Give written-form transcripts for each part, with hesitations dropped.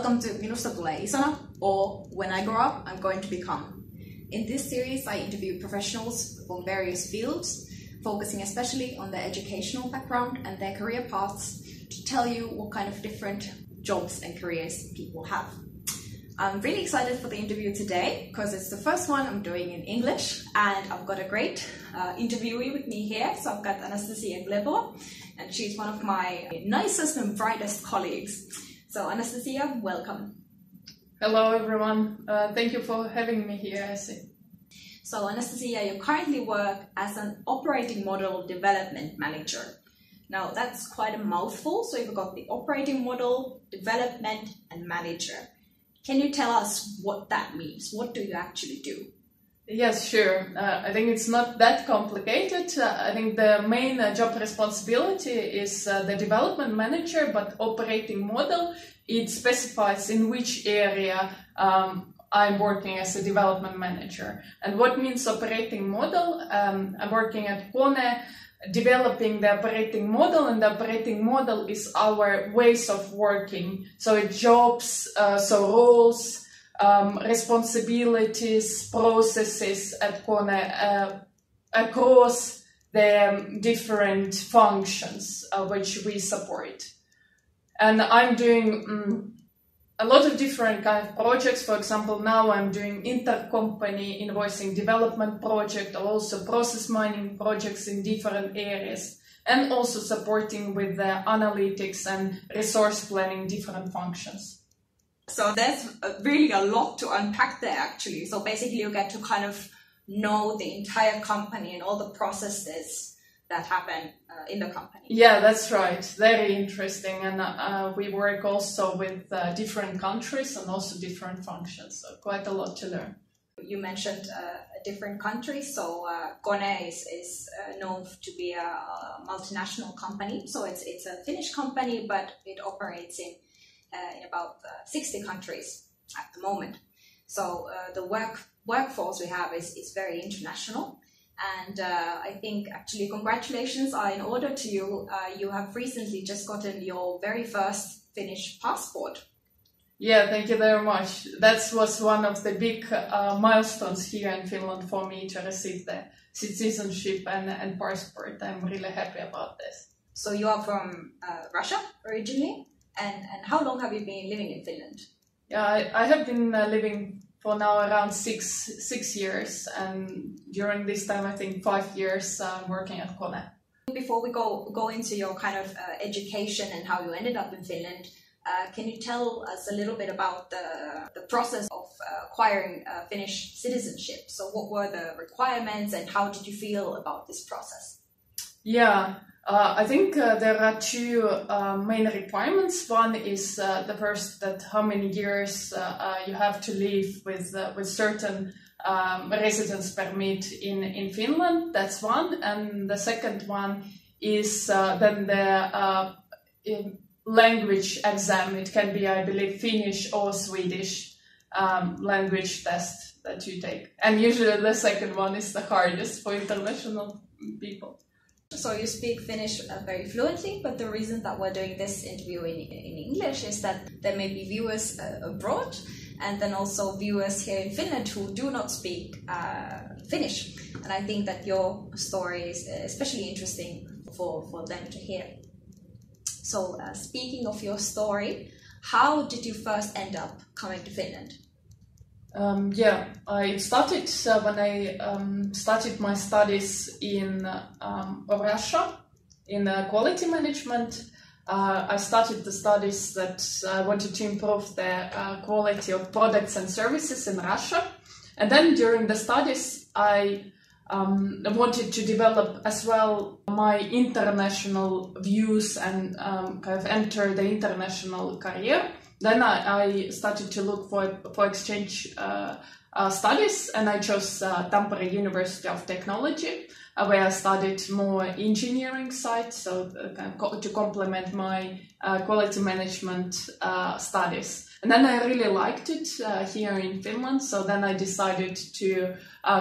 Welcome to Minusta tulee isona, or When I Grow Up, I'm Going to Become. In this series, I interview professionals from various fields, focusing especially on their educational background and their career paths to tell you what kind of different jobs and careers people have. I'm really excited for the interview today because it's the first one I'm doing in English, and I've got a great interviewee with me here. So I've got Anastasiia, and she's one of my nicest and brightest colleagues. So Anastasiia, welcome. Hello everyone, thank you for having me here, Essi. So Anastasiia, you currently work as an operating model development manager. Now that's quite a mouthful, so you've got the operating model, development and manager. Can you tell us what that means? What do you actually do? Yes, sure. I think it's not that complicated. I think the main job responsibility is the development manager, but operating model, it specifies in which area I'm working as a development manager. And what means operating model? I'm working at KONE, developing the operating model, and the operating model is our ways of working. So it's jobs, so roles, responsibilities, processes at KONE across the different functions which we support. And I'm doing a lot of different kind of projects. For example, now I'm doing intercompany invoicing development project, also process mining projects in different areas, and also supporting with the analytics and resource planning different functions. So there's really a lot to unpack there actually. So basically you get to kind of know the entire company and all the processes that happen in the company. Yeah, that's right. Very interesting. And we work also with different countries and also different functions. So quite a lot to learn. You mentioned different countries. So KONE is known to be a multinational company. So it's a Finnish company, but it operates in about 60 countries at the moment. So the workforce we have is very international. And I think actually congratulations are in order to you. You have recently just gotten your very first Finnish passport. Yeah, thank you very much. That was one of the big milestones here in Finland for me to receive the citizenship and passport. I'm really happy about this. So you are from Russia originally, and how long have you been living in Finland? Yeah, I have been living for now around six years, and during this time I think 5 years working at KONE. Before we go into your kind of education and how you ended up in Finland, can you tell us a little bit about the process of acquiring Finnish citizenship? So what were the requirements and how did you feel about this process? Yeah, I think there are two main requirements. One is the first, that how many years you have to live with certain residence permit in Finland. That's one. And the second one is then the language exam. It can be, I believe, Finnish or Swedish language test that you take. And usually the second one is the hardest for international people. So you speak Finnish very fluently, but the reason that we're doing this interview in English is that there may be viewers abroad and then also viewers here in Finland who do not speak Finnish. And I think that your story is especially interesting for them to hear. So speaking of your story, how did you first end up coming to Finland? I started when I started my studies in Russia in quality management. I started the studies that I wanted to improve the quality of products and services in Russia. And then during the studies, I wanted to develop as well my international views and kind of enter the international career. Then I started to look for exchange studies, and I chose Tampere University of Technology, where I studied more engineering side, so to complement my quality management studies. And then I really liked it here in Finland, so then I decided to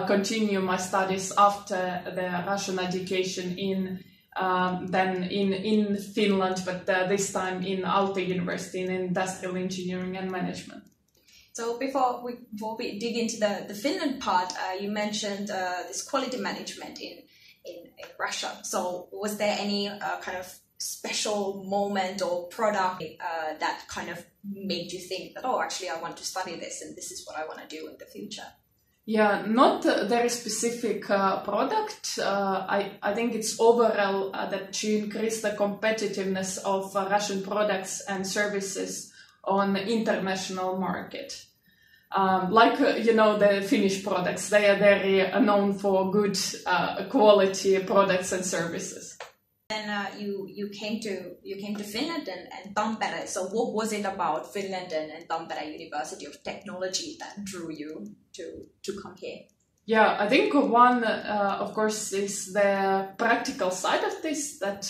continue my studies after the Russian education in than in Finland, but this time in Aalto University in Industrial Engineering and Management. So before we dig into the Finland part, you mentioned this quality management in Russia. So was there any kind of special moment or product that kind of made you think that, oh, actually I want to study this and this is what I want to do in the future? Yeah, not a very specific product. I think it's overall that to increase the competitiveness of Russian products and services on the international market. The Finnish products, they are very known for good quality products and services. Then you came to Finland and Tampere. So what was it about Finland and Tampere University of Technology that drew you to come here? Yeah, I think one, of course, is the practical side of this, that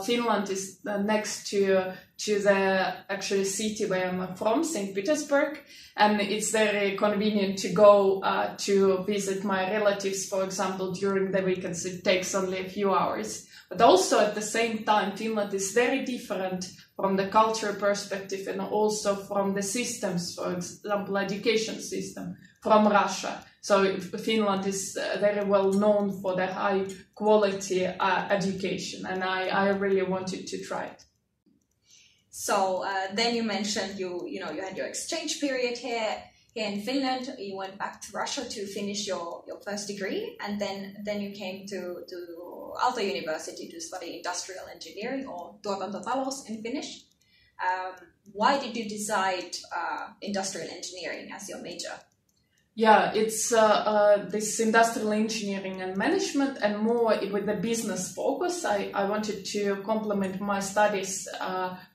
Finland is next to the actually city where I'm from, St. Petersburg, and it's very convenient to go to visit my relatives, for example, during the weekends. It takes only a few hours. But also at the same time, Finland is very different from the cultural perspective and also from the systems, for example, education system from Russia. So Finland is very well known for the high quality education, and I really wanted to try it. So then you mentioned you had your exchange period here in Finland. You went back to Russia to finish your first degree, and then you came to Aalto University to study industrial engineering, or tuotantotalous in Finnish. Why did you decide industrial engineering as your major? Yeah, it's this industrial engineering and management, and more with the business focus. I wanted to complement my studies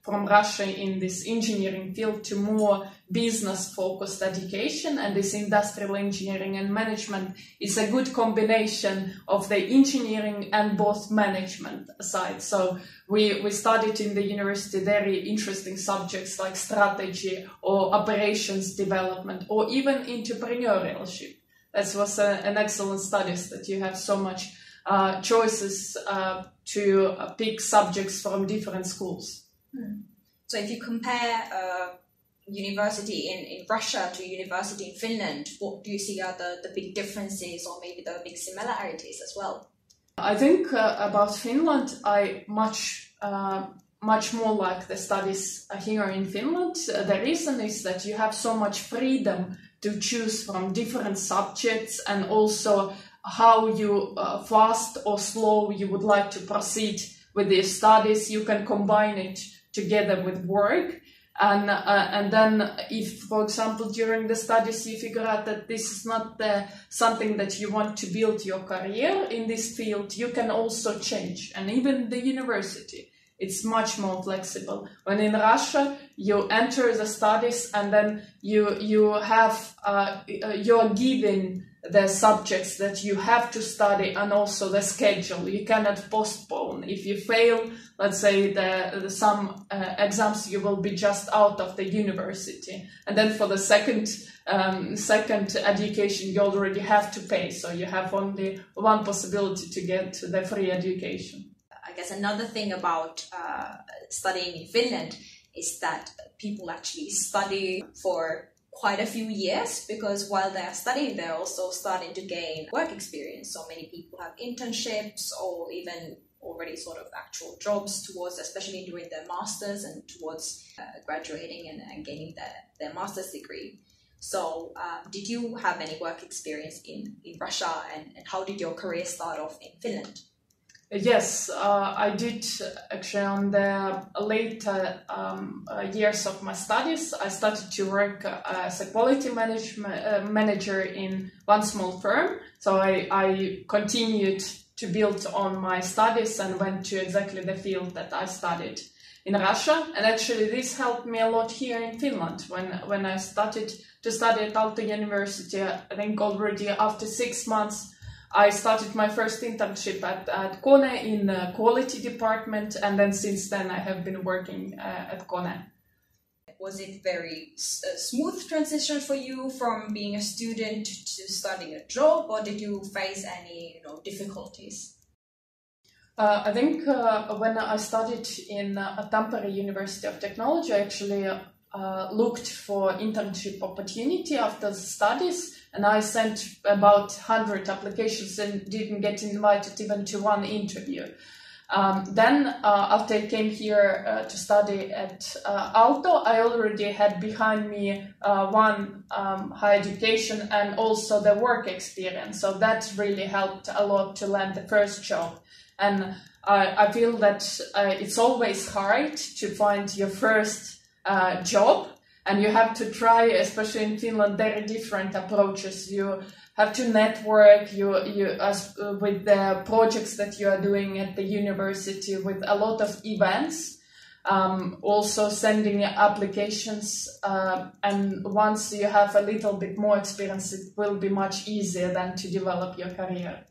from Russia in this engineering field to more business-focused education, and this industrial engineering and management is a good combination of the engineering and both management side. So we studied in the university very interesting subjects like strategy or operations development or even entrepreneurship. That was an excellent studies, that you have so much choices to pick subjects from different schools. So if you compare university in Russia to university in Finland, what do you see are the big differences or maybe the big similarities as well? I think about Finland, I much more like the studies here in Finland. The reason is that you have so much freedom to choose from different subjects, and also how you fast or slow you would like to proceed with the studies. You can combine it together with work. And then if, for example, during the studies you figure out that this is not something that you want to build your career in this field, you can also change. And even the university, it's much more flexible. When in Russia, you enter the studies and then you're given the subjects that you have to study and also the schedule. You cannot postpone. If you fail, let's say some exams, you will be just out of the university. And then for the second education, you already have to pay. So you have only one possibility to get the free education. I guess another thing about studying in Finland is that people actually study for quite a few years, because while they're studying, they're also starting to gain work experience. So many people have internships or even already sort of actual jobs towards, especially during their masters and towards graduating and gaining their master's degree. So did you have any work experience in Russia, and how did your career start off in Finland? Yes, I did actually on the later years of my studies. I started to work as a quality manager in one small firm. So I continued to build on my studies and went to exactly the field that I studied in Russia. And actually this helped me a lot here in Finland. When I started to study at Aalto University, I think already after 6 months, I started my first internship at Kone in the quality department, and then since then I have been working at Kone. Was it very smooth transition for you from being a student to starting a job, or did you face any difficulties? I think when I studied in Tampere University of Technology, I actually looked for internship opportunity after the studies, and I sent about 100 applications and didn't get invited even to one interview. Then after I came here to study at Aalto, I already had behind me one higher education and also the work experience. So that really helped a lot to land the first job. And I feel that it's always hard to find your first job, and you have to try, especially in Finland, very different approaches. You have to network with the projects that you are doing at the university, with a lot of events, also sending applications, and once you have a little bit more experience, it will be much easier than to develop your career.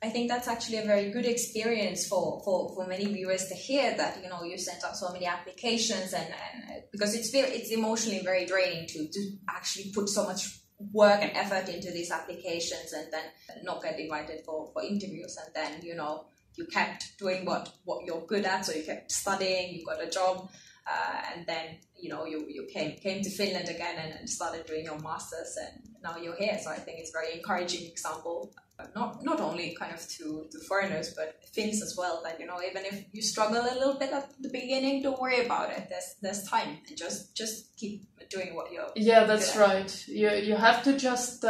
I think that's actually a very good experience for many viewers to hear that, you know, you sent out so many applications, and because it's emotionally very draining to actually put so much work and effort into these applications and then not get invited for interviews, and then, you know, you kept doing what you're good at, so you kept studying, you got a job, and then, you know, you came to Finland again and started doing your masters, and now you're here. So I think it's a very encouraging example, not only kind of to foreigners but Finns as well, that, you know, even if you struggle a little bit at the beginning, don't worry about it. There's time, and just keep doing what you're that's good at. right. You have to just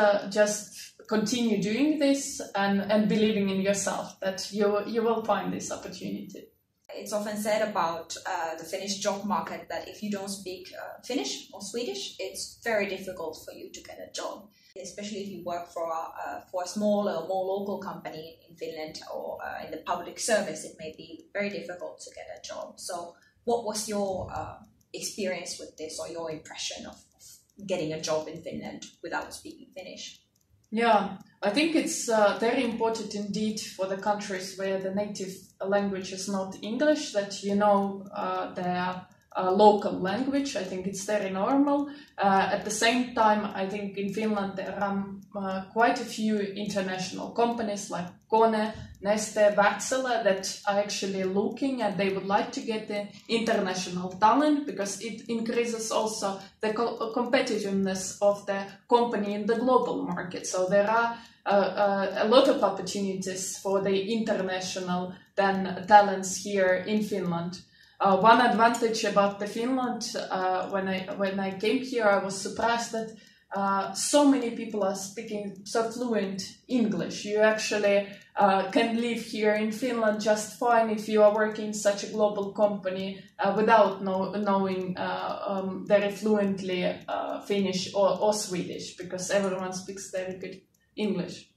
continue doing this and believing in yourself that you will find this opportunity. It's often said about the Finnish job market that if you don't speak Finnish or Swedish, it's very difficult for you to get a job. Especially if you work for a smaller or more local company in Finland, or in the public service, it may be very difficult to get a job. So what was your experience with this, or your impression of getting a job in Finland without speaking Finnish? Yeah, I think it's very important indeed for the countries where the native language is not English, that you know their local language. I think it's very normal. At the same time, I think in Finland there are quite a few international companies like Kone, Neste, Wärtsilä that are actually looking, and they would like to get the international talent, because it increases also the competitiveness of the company in the global market. So there are a lot of opportunities for the international talents here in Finland. One advantage about the Finland, when I came here, I was surprised that so many people are speaking so fluent English. You actually can live here in Finland just fine if you are working in such a global company without knowing very fluently Finnish or Swedish, because everyone speaks very good English.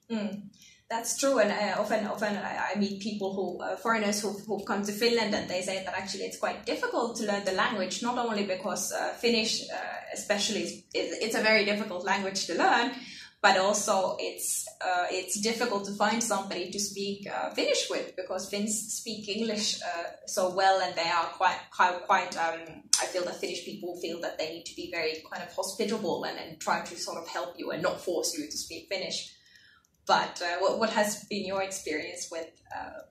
That's true, and often I meet people foreigners who've come to Finland, and they say that actually it's quite difficult to learn the language, not only because Finnish especially it's a very difficult language to learn, but also it's difficult to find somebody to speak Finnish with, because Finns speak English so well, and they are quite I feel that Finnish people feel that they need to be very kind of hospitable and try to sort of help you and not force you to speak Finnish. But what has been your experience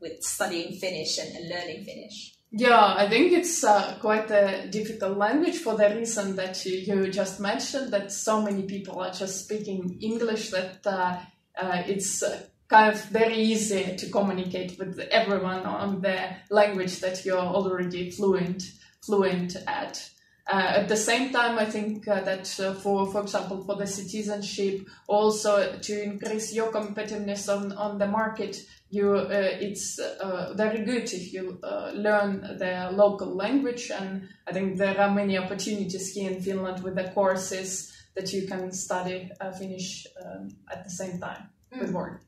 with studying Finnish and learning Finnish? Yeah, I think it's quite a difficult language for the reason that you just mentioned, that so many people are just speaking English that it's kind of very easy to communicate with everyone on the language that you're already fluent at. At the same time, I think that for example, for the citizenship, also to increase your competitiveness on the market, it's very good if you learn the local language, and I think there are many opportunities here in Finland with the courses that you can study Finnish at the same time with work.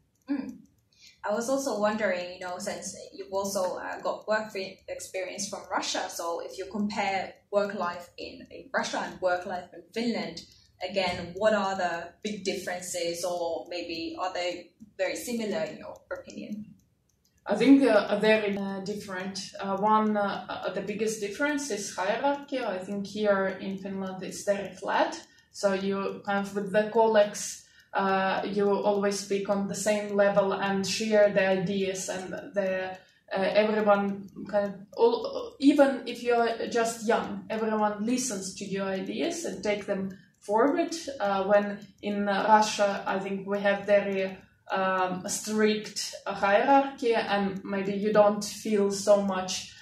I was also wondering, you know, since you've also got work experience from Russia, so if you compare work life in Russia and work life in Finland, again, what are the big differences, or maybe are they very similar in your opinion? I think very different. The biggest difference is hierarchy. I think here in Finland it's very flat, so you kind of with the colleagues, you always speak on the same level and share the ideas and the everyone even if you're just young, everyone listens to your ideas and take them forward. When in Russia, I think we have very strict hierarchy, and maybe you don't feel so much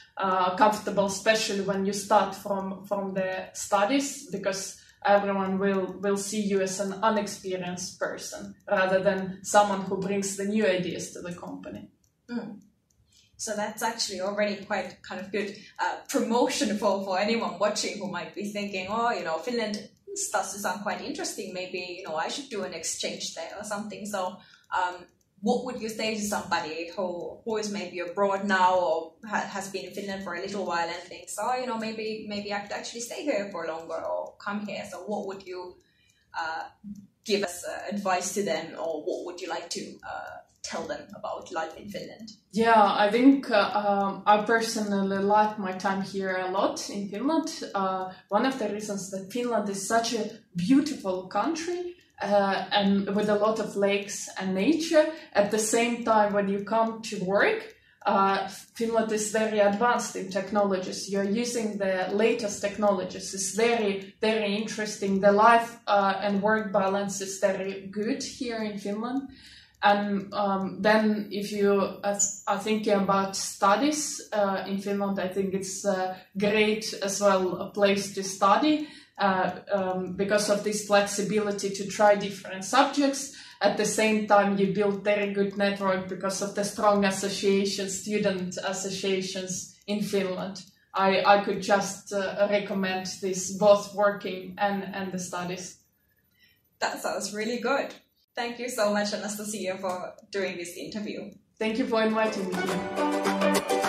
comfortable, especially when you start from the studies, because everyone will see you as an unexperienced person rather than someone who brings the new ideas to the company. So that's actually already quite kind of good promotion for anyone watching who might be thinking, oh, Finland starts to sound quite interesting. Maybe, I should do an exchange there or something. So what would you say to somebody who is maybe abroad now or has been in Finland for a little while and thinks, oh, maybe I could actually stay here for longer or come here? So what would you give as advice to them, or what would you like to tell them about life in Finland? Yeah, I think I personally like my time here a lot in Finland. One of the reasons that Finland is such a beautiful country and with a lot of lakes and nature. At the same time, when you come to work, Finland is very advanced in technologies. You're using the latest technologies. It's very, very interesting. The life and work balance is very good here in Finland. And then if you are thinking about studies in Finland, I think it's great as well a place to study because of this flexibility to try different subjects. At the same time, you build very good network because of the strong associations, student associations in Finland. I could just recommend this, both working and the studies. That sounds really good. Thank you so much, Anastasiia, for doing this interview. Thank you for inviting me here.